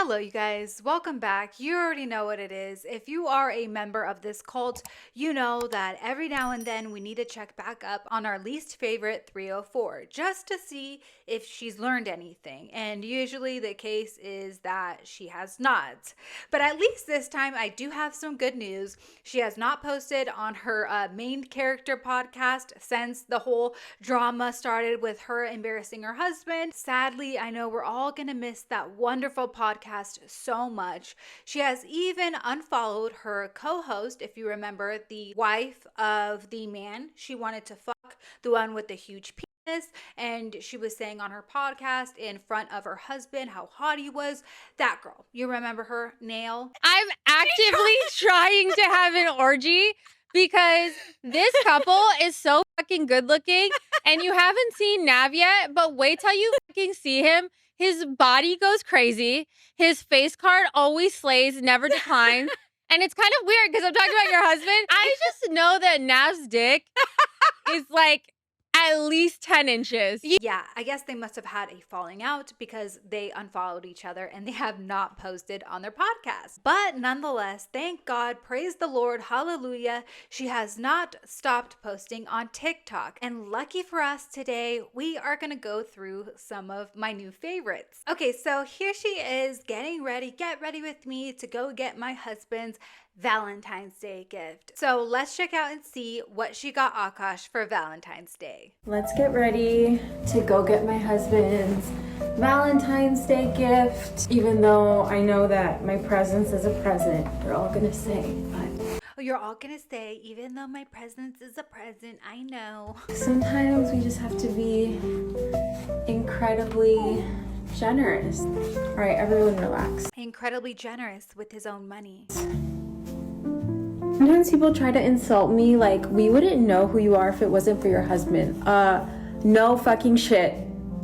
Hello, you guys. Welcome back. You already know what it is. If you are a member of this cult, you know that every now and then we need to check back up on our least favorite 304 just to see if she's learned anything. And usually the case is that she has not. But at least this time, I do have some good news. She has not posted on her main character podcast since the whole drama started with her embarrassing her husband. Sadly, I know we're all going to miss that wonderful podcast so much. She has even unfollowed her co-host, if you remember, the wife of the man she wanted to fuck, the one with the huge penis, and she was saying on her podcast in front of her husband how hot he was. That girl, you remember her, Nail? I'm actively trying to have an orgy because this couple is so fucking good looking, and you haven't seen Nav yet, but wait till you fucking see him. His body goes crazy. His face card always slays, never declines. And it's kind of weird because I'm talking about your husband. I just know that Nav's dick is like at least 10 inches. Yeah, I guess they must have had a falling out because they unfollowed each other and they have not posted on their podcast. But nonetheless, thank God, praise the Lord, hallelujah, she has not stopped posting on TikTok. And lucky for us today, we are going to go through some of my new favorites. Okay, so here she is getting ready. Get ready with me to go get my husband's Valentine's Day gift. So let's check out and see what she got Akaash for Valentine's Day. Let's get ready to go get my husband's Valentine's Day gift. Even though I know that my presence is a present, they're all gonna say, but Oh, you're all gonna say, even though my presence is a present, I know. sometimes we just have to be incredibly generous. All right, everyone relax. Incredibly generous with his own money. Sometimes people try to insult me like, we wouldn't know who you are if it wasn't for your husband. No fucking shit,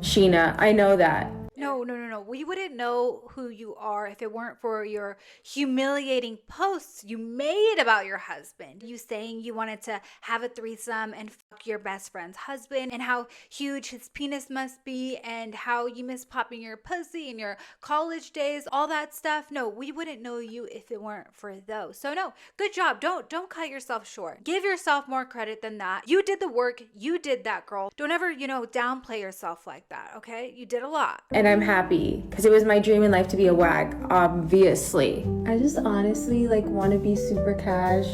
Sheena. I know that. No. We wouldn't know who you are if it weren't for your humiliating posts you made about your husband. You saying you wanted to have a threesome and fuck your best friend's husband, and how huge his penis must be, and how you miss popping your pussy in your college days, all that stuff. No, we wouldn't know you if it weren't for those. So no, good job. Don't cut yourself short. Give yourself more credit than that. You did the work. You did that, girl. Don't ever, downplay yourself like that, okay? You did a lot. And I'm happy because it was my dream in life to be a wag, obviously. I just honestly want to be super cash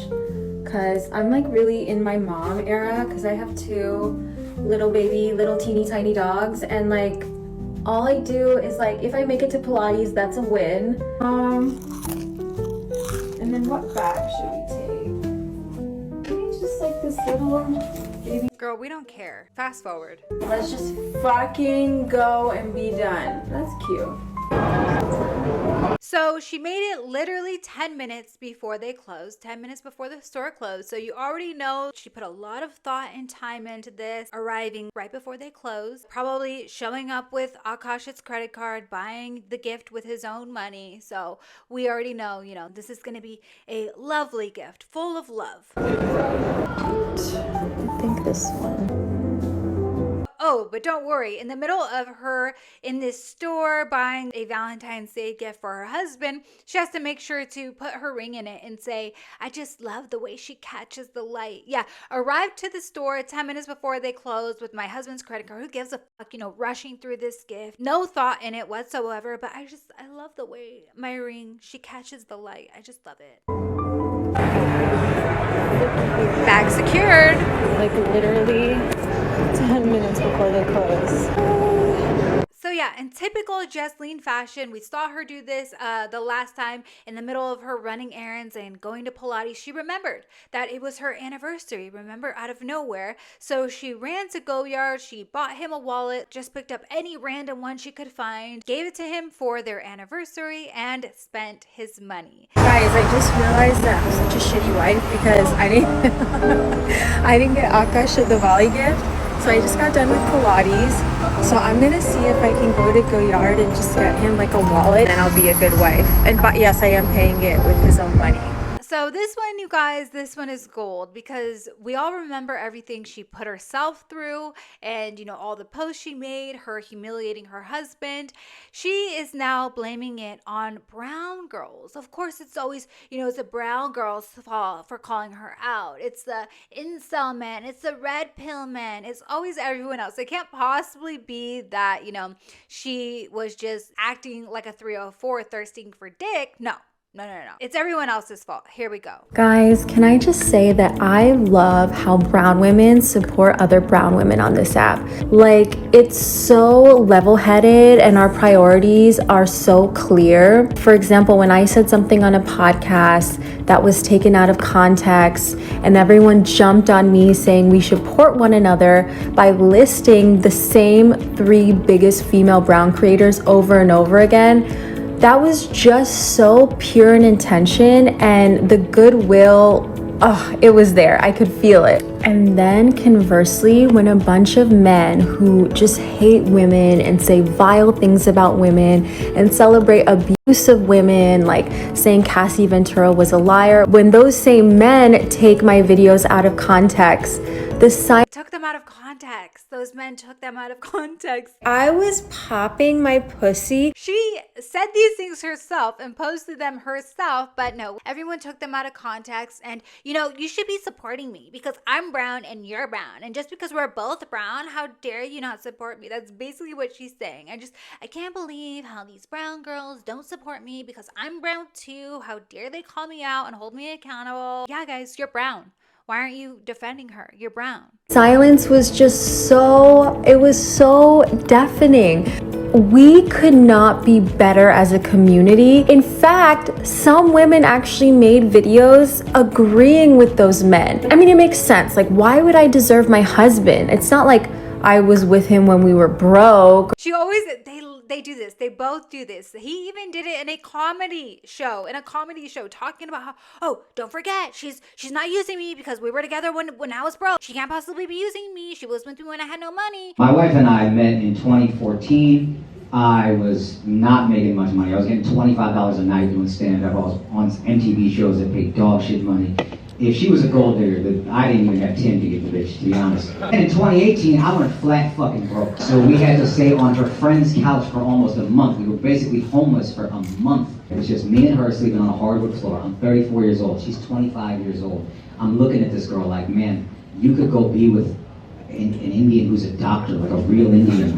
because I'm really in my mom era because I have two little teeny tiny dogs, and all I do is if I make it to Pilates, that's a win. And then what bag should we take? Maybe just this little baby. Girl, we don't care. Fast forward. Let's just fucking go and be done. That's cute. So she made it literally 10 minutes before they closed, 10 minutes before the store closed. So you already know she put a lot of thought and time into this, arriving right before they closed, probably showing up with Akaash's credit card, buying the gift with his own money. So we already know, this is going to be a lovely gift, full of love. I think this one. Oh, but don't worry. In the middle of her in this store buying a Valentine's Day gift for her husband, she has to make sure to put her ring in it and say, I just love the way she catches the light. Yeah, arrived to the store 10 minutes before they closed with my husband's credit card. Who gives a fuck, rushing through this gift. No thought in it whatsoever, but I love the way my ring, she catches the light. I just love it. Bag secured. Literally 10 minutes before they close. So yeah, in typical Jesslyn fashion, we saw her do this the last time in the middle of her running errands and going to Pilates. She remembered that it was her anniversary, remember, out of nowhere. So she ran to Go-Yard, she bought him a wallet, just picked up any random one she could find, gave it to him for their anniversary, and spent his money. Guys, I just realized that I'm such a shitty wife because I didn't get Akaash the volley gift. So I just got done with Pilates. So I'm gonna see if I can go to Go-Yard and just get him a wallet, and I'll be a good wife. And but yes, I am paying it with his own money. So this one, you guys, this one is gold because we all remember everything she put herself through and, all the posts she made, her humiliating her husband. She is now blaming it on brown girls. Of course, it's always, it's a brown girl's fault for calling her out. It's the incel man. It's the red pill man. It's always everyone else. It can't possibly be that, she was just acting like a 304 thirsting for dick. No. It's everyone else's fault. Here we go. Guys, can I just say that I love how brown women support other brown women on this app. Like, it's so level-headed and our priorities are so clear. For example, when I said something on a podcast that was taken out of context and everyone jumped on me saying we should support one another by listing the same 3 biggest female brown creators over and over again, that was just so pure in intention, and the goodwill, it was there. I could feel it. And then conversely, when a bunch of men who just hate women and say vile things about women and celebrate abuse of women, like saying Cassie Ventura was a liar, when those same men take my videos out of context, the side took them out of context. Those men took them out of context. I was popping my pussy. She said these things herself and posted them herself, but no, everyone took them out of context. And you should be supporting me because I'm brown and you're brown. And just because we're both brown, how dare you not support me? That's basically what she's saying. I can't believe how these brown girls don't support me because I'm brown too. How dare they call me out and hold me accountable? Yeah, guys, you're brown. Why aren't you defending her? You're brown. Silence was just it was so deafening. We could not be better as a community. In fact, some women actually made videos agreeing with those men. I mean, it makes sense. Like, why would I deserve my husband? It's not like I was with him when we were broke. They do this. They both do this. He even did it in a comedy show, talking about how, don't forget, she's not using me because we were together when I was broke. She can't possibly be using me. She was with me when I had no money. My wife and I met in 2014. I was not making much money. I was getting $25 a night doing stand-up. I was on MTV shows that paid dog shit money. If she was a gold digger, I didn't even have 10 to get the bitch, to be honest. And in 2018, I went flat fucking broke. So we had to stay on her friend's couch for almost a month. We were basically homeless for a month. It was just me and her sleeping on a hardwood floor. I'm 34 years old. She's 25 years old. I'm looking at this girl like, man, you could go be with an Indian who's a doctor, like a real Indian.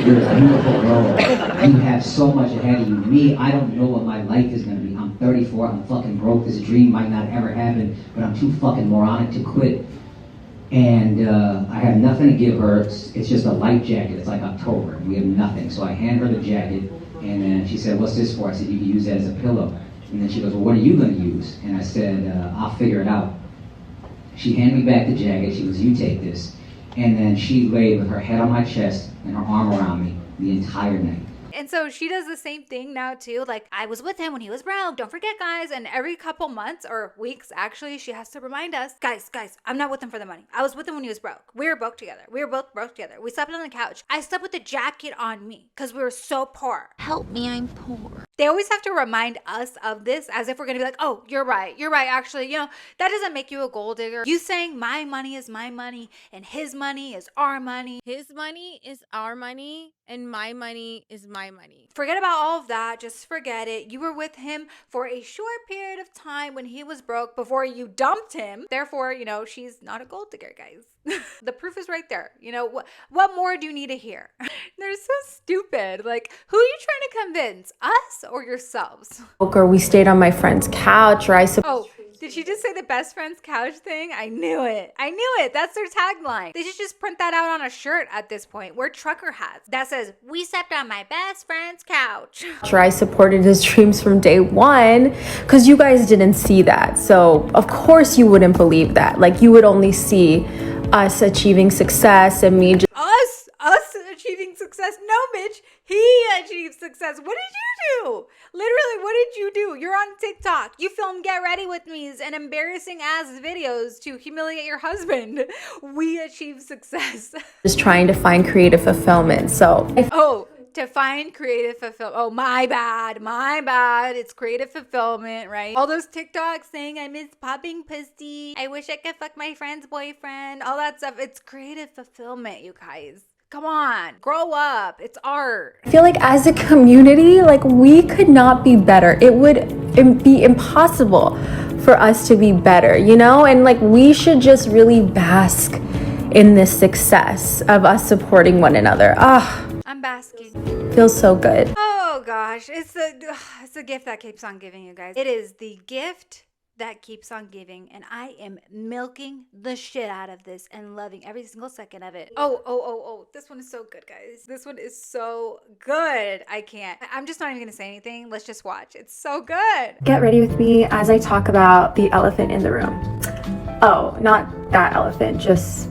You're a beautiful girl. You have so much ahead of you. Me, I don't know what my life is going to be. I'm 34, I'm fucking broke. This dream might not ever happen, but I'm too fucking moronic to quit. And I have nothing to give her. It's just a light jacket. It's like October. We have nothing. So I hand her the jacket, and then she said, what's this for? I said, you can use that as a pillow. And then she goes, well, what are you going to use? And I said, I'll figure it out. She handed me back the jacket. She goes, you take this. And then she laid with her head on my chest and her arm around me the entire night. And so she does the same thing now too. Like, I was with him when he was broke. Don't forget, guys. And every couple months or weeks, actually, she has to remind us, guys, I'm not with him for the money. I was with him when he was broke. We were broke together. We were both broke together. We slept on the couch. I slept with a jacket on me because we were so poor. Help me, I'm poor. They always have to remind us of this as if we're going to be like, oh, you're right. Actually, that doesn't make you a gold digger. You saying my money is my money and his money is our money. His money is our money and my money is my money. Forget about all of that. Just forget it. You were with him for a short period of time when he was broke before you dumped him. Therefore, she's not a gold digger, guys. The proof is right there. What more do you need to hear? They're so stupid. Like, who are you trying to convince? Us or yourselves? Or we stayed on my friend's couch, or Did she just say the best friend's couch thing? I knew it. That's their tagline. They should just print that out on a shirt at this point. Wear trucker hats that says, we slept on my best friend's couch. I supported his dreams from day one because you guys didn't see that. So of course you wouldn't believe that. Like, you would only see us achieving success and me just... Us achieving success? No, bitch. He achieved success. What did you do? Literally, what did you do? You're on TikTok. You film Get Ready With Me's and embarrassing ass videos to humiliate your husband. We achieved success. just trying to find creative fulfillment. So to find creative fulfillment. Oh, my bad. It's creative fulfillment, right? All those TikToks saying I miss popping pussy. I wish I could fuck my friend's boyfriend. All that stuff. It's creative fulfillment, you guys. Come on, grow up. It's art. I feel like as a community, like we could not be better. It would be impossible for us to be better, you know? And like we should just really bask in this success of us supporting one another. I'm basking. Feels so good. Oh gosh, it's the gift that keeps on giving, you guys. It is the gift that keeps on giving, and I am milking the shit out of this and loving every single second of it. Oh, this one is so good, guys. This one is so good. I'm just not even gonna say anything. Let's just watch. It's so good. Get ready with me as I talk about the elephant in the room. Oh, not that elephant, just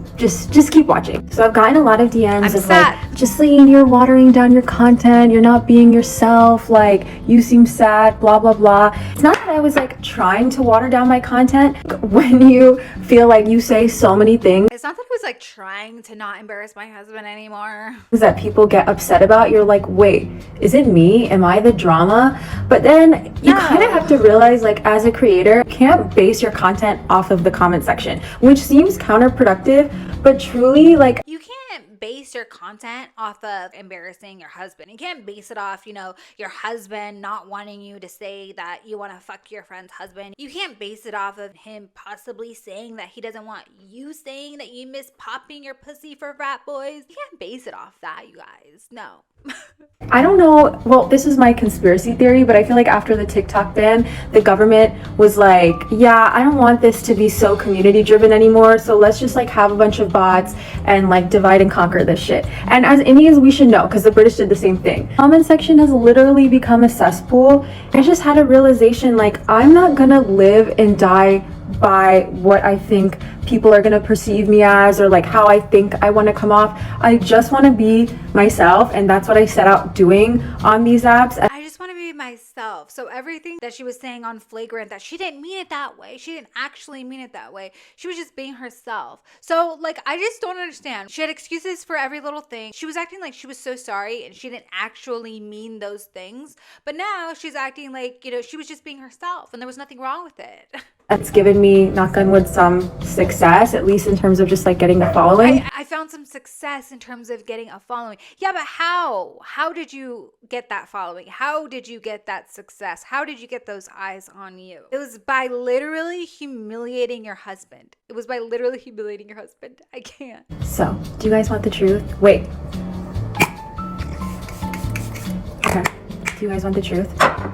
keep watching. So I've gotten a lot of DMs of like, Justine, you're watering down your content, you're not being yourself, like you seem sad, blah blah blah. It's not that I was like trying to water down my content. When you feel like you say so many things, it's not that I was like trying to not embarrass my husband anymore, that people get upset about, you're like, wait, is it me? Am I the drama? But then you kind of have to realize, like as a creator, you can't base your content off of the comment section, which seems counterproductive, but truly, like, you can't base your content off of embarrassing your husband. You can't base it off, your husband not wanting you to say that you want to fuck your friend's husband. You can't base it off of him possibly saying that he doesn't want you saying that you miss popping your pussy for frat boys. You can't base it off that, you guys. No. I don't know, well, this is my conspiracy theory, but I feel like after the TikTok ban, the government was like, yeah, I don't want this to be so community driven anymore, so let's just like have a bunch of bots and like divide and conquer this shit. And as Indians, we should know, because the British did the same thing. Comment section has literally become a cesspool. I just had a realization, like, I'm not gonna live and die by what I think people are gonna perceive me as, or like how I think I want to come off. I just want to be myself, and that's what I set out doing on these apps. I just want to be myself. So everything that she was saying on Flagrant, that she didn't mean it that way. She didn't actually mean it that way. She was just being herself. So like, I just don't understand. She had excuses for every little thing. She was acting like she was so sorry and she didn't actually mean those things. But now she's acting like, she was just being herself and there was nothing wrong with it. That's given me, knock on wood, some success, at least in terms of just like getting a following. I found some success in terms of getting a following. Yeah, but how? How did you get that following? How did you get that success? How did you get those eyes on you? It was by literally humiliating your husband. I can't. So, do you guys want the truth? Wait. Okay. Do you guys want the truth?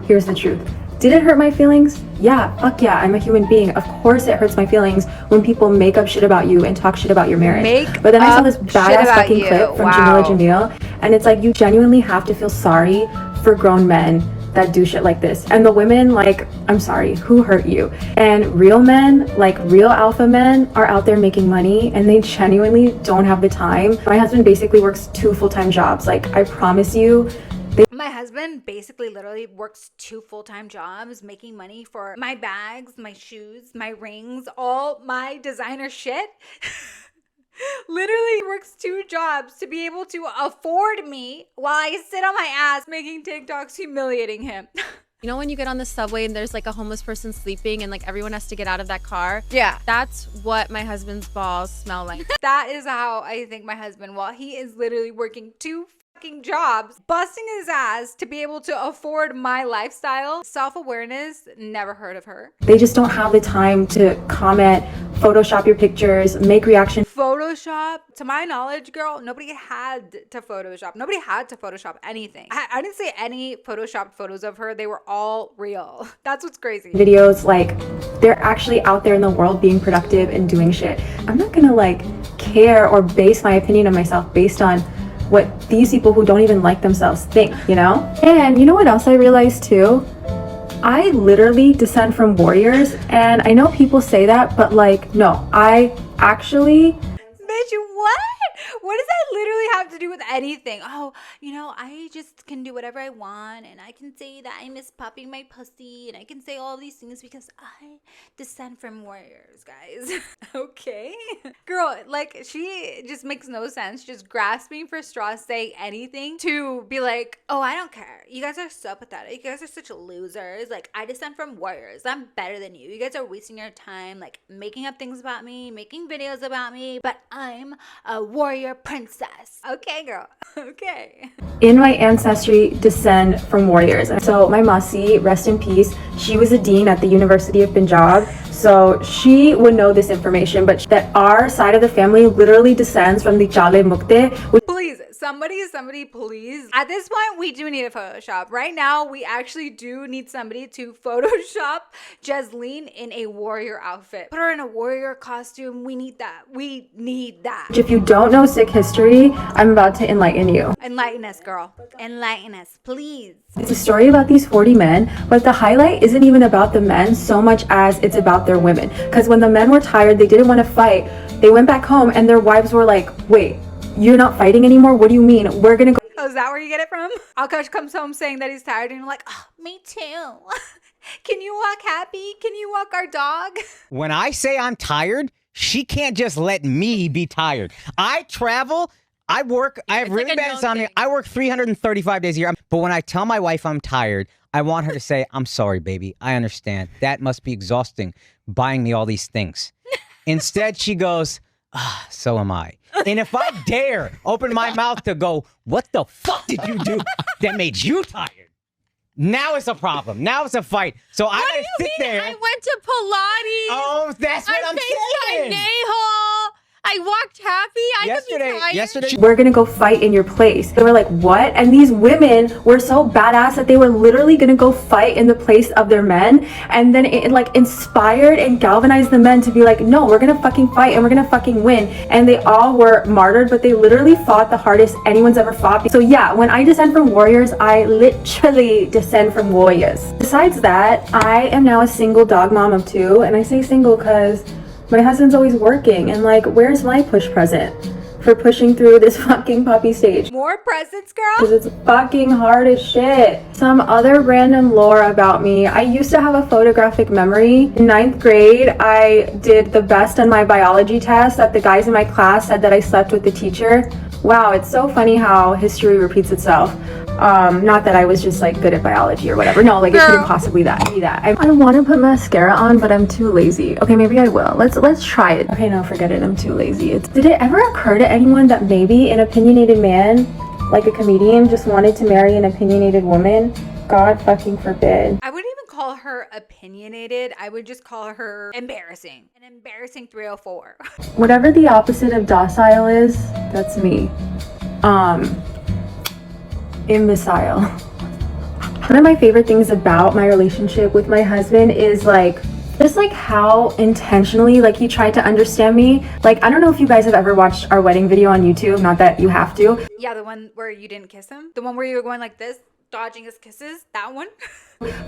Here's the truth. Did it hurt my feelings? Yeah, fuck yeah, I'm a human being. Of course it hurts my feelings when people make up shit about you and talk shit about your marriage. But then I saw this badass fucking clip from Jamila, and it's like, you genuinely have to feel sorry for grown men that do shit like this. And the women, like, I'm sorry, who hurt you? And real men, like real alpha men, are out there making money and they genuinely don't have the time. My husband basically works 2 full-time jobs. Like, I promise you, my husband basically literally works 2 full-time jobs making money for my bags, my shoes, my rings, all my designer shit. Literally works 2 jobs to be able to afford me while I sit on my ass making TikToks humiliating him. You know when you get on the subway and there's like a homeless person sleeping and like everyone has to get out of that car? Yeah. That's what my husband's balls smell like. That is how I think my husband, while he is literally working 2 jobs, busting his ass to be able to afford my lifestyle. Self-awareness, never heard of her. They just don't have the time to comment, Photoshop your pictures, make reaction. Photoshop, to my knowledge, girl, nobody had to Photoshop. Nobody had to Photoshop anything. I didn't see any Photoshopped photos of her. They were all real. That's what's crazy. Videos, like, they're actually out there in the world being productive and doing shit. I'm not gonna like care or base my opinion of myself based on what these people who don't even like themselves think, And you know what else I realized too? I literally descend from warriors, and I know people say that, but like, no, I actually... Bitch, what? What does that literally have to do with anything? Oh, I just can do whatever I want, and I can say that I miss popping my pussy, and I can say all these things because I descend from warriors, guys. Okay. Girl, like, she just makes no sense, just grasping for straws, saying anything to be like, oh, I don't care. You guys are so pathetic. You guys are such losers. Like, I descend from warriors. I'm better than you. You guys are wasting your time, like, making up things about me, making videos about me, but I'm a warrior princess. Okay, girl. Okay. In my ancestry, descend from warriors. So my Masi, rest in peace, she was a dean at the University of Punjab. So she would know this information, but that our side of the family literally descends from the Chale Mukte, which Please, somebody, please. At this point, we do need a Photoshop. Right now, we actually do need somebody to Photoshop Jasleen in a warrior outfit. Put her in a warrior costume. We need that. We need that. if you don't know Sikh history, I'm about to enlighten you. Enlighten us, girl. Enlighten us, please. It's a story about these 40 men, but the highlight isn't even about the men so much as it's about their women. Because when the men were tired, they didn't want to fight. They went back home and their wives were like, wait, you're not fighting anymore? What do you mean? We're gonna go. Oh, is that where you get it from? Akaash comes home saying that he's tired and you're like, oh, me too. Can you walk Happy? Can you walk our dog? When I say I'm tired, she can't just let me be tired. I travel, I work, I have It's really like a bad known insomnia. thing. I work 335 days a year. But when I tell my wife I'm tired, I want her to say, I'm sorry, baby. I understand. That must be exhausting, buying me all these things. Instead, she goes, so am I. And if I dare open my mouth to go, what the fuck did you do that made you tired? Now it's a problem. Now it's a fight. So I What do gotta you sit mean? there. I went to Pilates. Oh, that's what I'm FaceTimed saying. Nahal. I walked Happy. I could be tired. Yesterday, We're gonna go fight in your place. They were like, what? And these women were so badass that they were literally gonna go fight in the place of their men. And then it like inspired and galvanized the men to be like, no, we're gonna fucking fight and we're gonna fucking win. And they all were martyred, but they literally fought the hardest anyone's ever fought. So yeah, when I descend from warriors, I literally descend from warriors. Besides that, I am now a single dog mom of 2. And I say single because my husband's always working, and like, where's my push present for pushing through this fucking puppy stage? More presents, girl? Because it's fucking hard as shit. Some other random lore about me. I used to have a photographic memory. In 9th grade, I did the best on my biology test that the guys in my class said that I slept with the teacher. Wow, it's so funny how history repeats itself. Not that I was just like good at biology or whatever. No, like it couldn't possibly be that. I want to put mascara on, but I'm too lazy. Okay, maybe I will. Let's try it. Okay, no, forget it. I'm too lazy. Did it ever occur to anyone that maybe an opinionated man, like a comedian, just wanted to marry an opinionated woman? God fucking forbid. I wouldn't even call her opinionated. I would just call her embarrassing. An embarrassing 304. Whatever the opposite of docile is, that's me. Imbecile. One of my favorite things about my relationship with my husband is like just like how intentionally like he tried to understand me. Like, I don't know if you guys have ever watched our wedding video on YouTube, not that you have to. Yeah, the one where you didn't kiss him? The one where you were going like this, dodging his kisses? That one?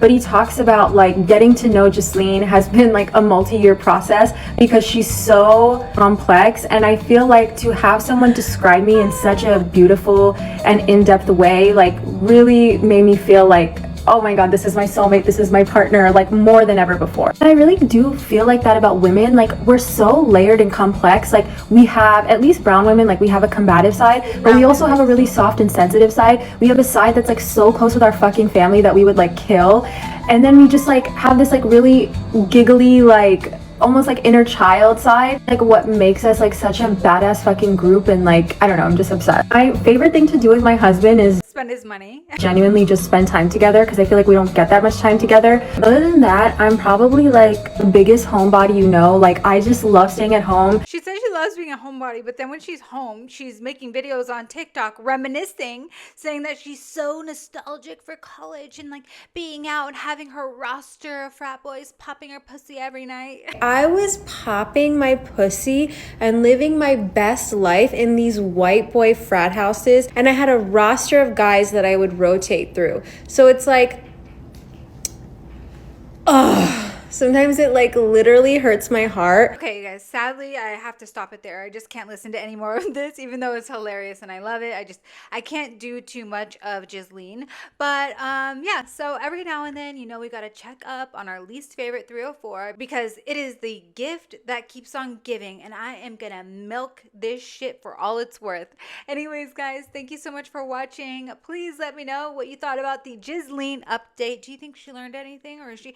But he talks about like getting to know Jasleen has been like a multi-year process because she's so complex, and I feel like to have someone describe me in such a beautiful and in-depth way like really made me feel like, oh my god, this is my soulmate, this is my partner, like more than ever before. And I really do feel like that about women. Like, we're so layered and complex. Like, we have, at least brown women, like we have a combative side, but we also have a really soft and sensitive side. We have a side that's like so close with our fucking family that we would like kill, and then we just like have this like really giggly, like almost like inner child side, like what makes us like such a badass fucking group. And like, I don't know, I'm just obsessed. My favorite thing to do with my husband is Spend his money. genuinely just spend time together, because I feel like we don't get that much time together. Other than that, I'm probably like the biggest homebody you know. Like, I just love staying at home. She says she loves being a homebody, but then when she's home, she's making videos on TikTok reminiscing, saying that she's so nostalgic for college and like being out and having her roster of frat boys popping her pussy every night. I was popping my pussy and living my best life in these white boy frat houses, and I had a roster of guys that I would rotate through. So it's like, Sometimes it like literally hurts my heart. Okay, you guys, sadly, I have to stop it there. I just can't listen to any more of this, even though it's hilarious and I love it. I can't do too much of Ghislaine. But yeah, so every now and then, we got to check up on our least favorite 304 because it is the gift that keeps on giving, and I am going to milk this shit for all it's worth. Anyways, guys, thank you so much for watching. Please let me know what you thought about the Ghislaine update. Do you think she learned anything, or is she's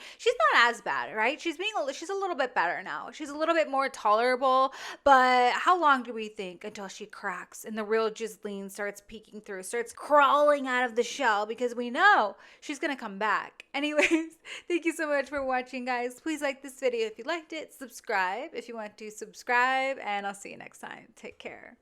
not as bad, right? She's a little bit better now. She's a little bit more tolerable, but how long do we think until she cracks and the real Ghislaine starts peeking through, starts crawling out of the shell, because we know she's gonna come back. Anyways, thank you so much for watching, guys. Please like this video if you liked it, subscribe if you want to subscribe, and I'll see you next time. Take care.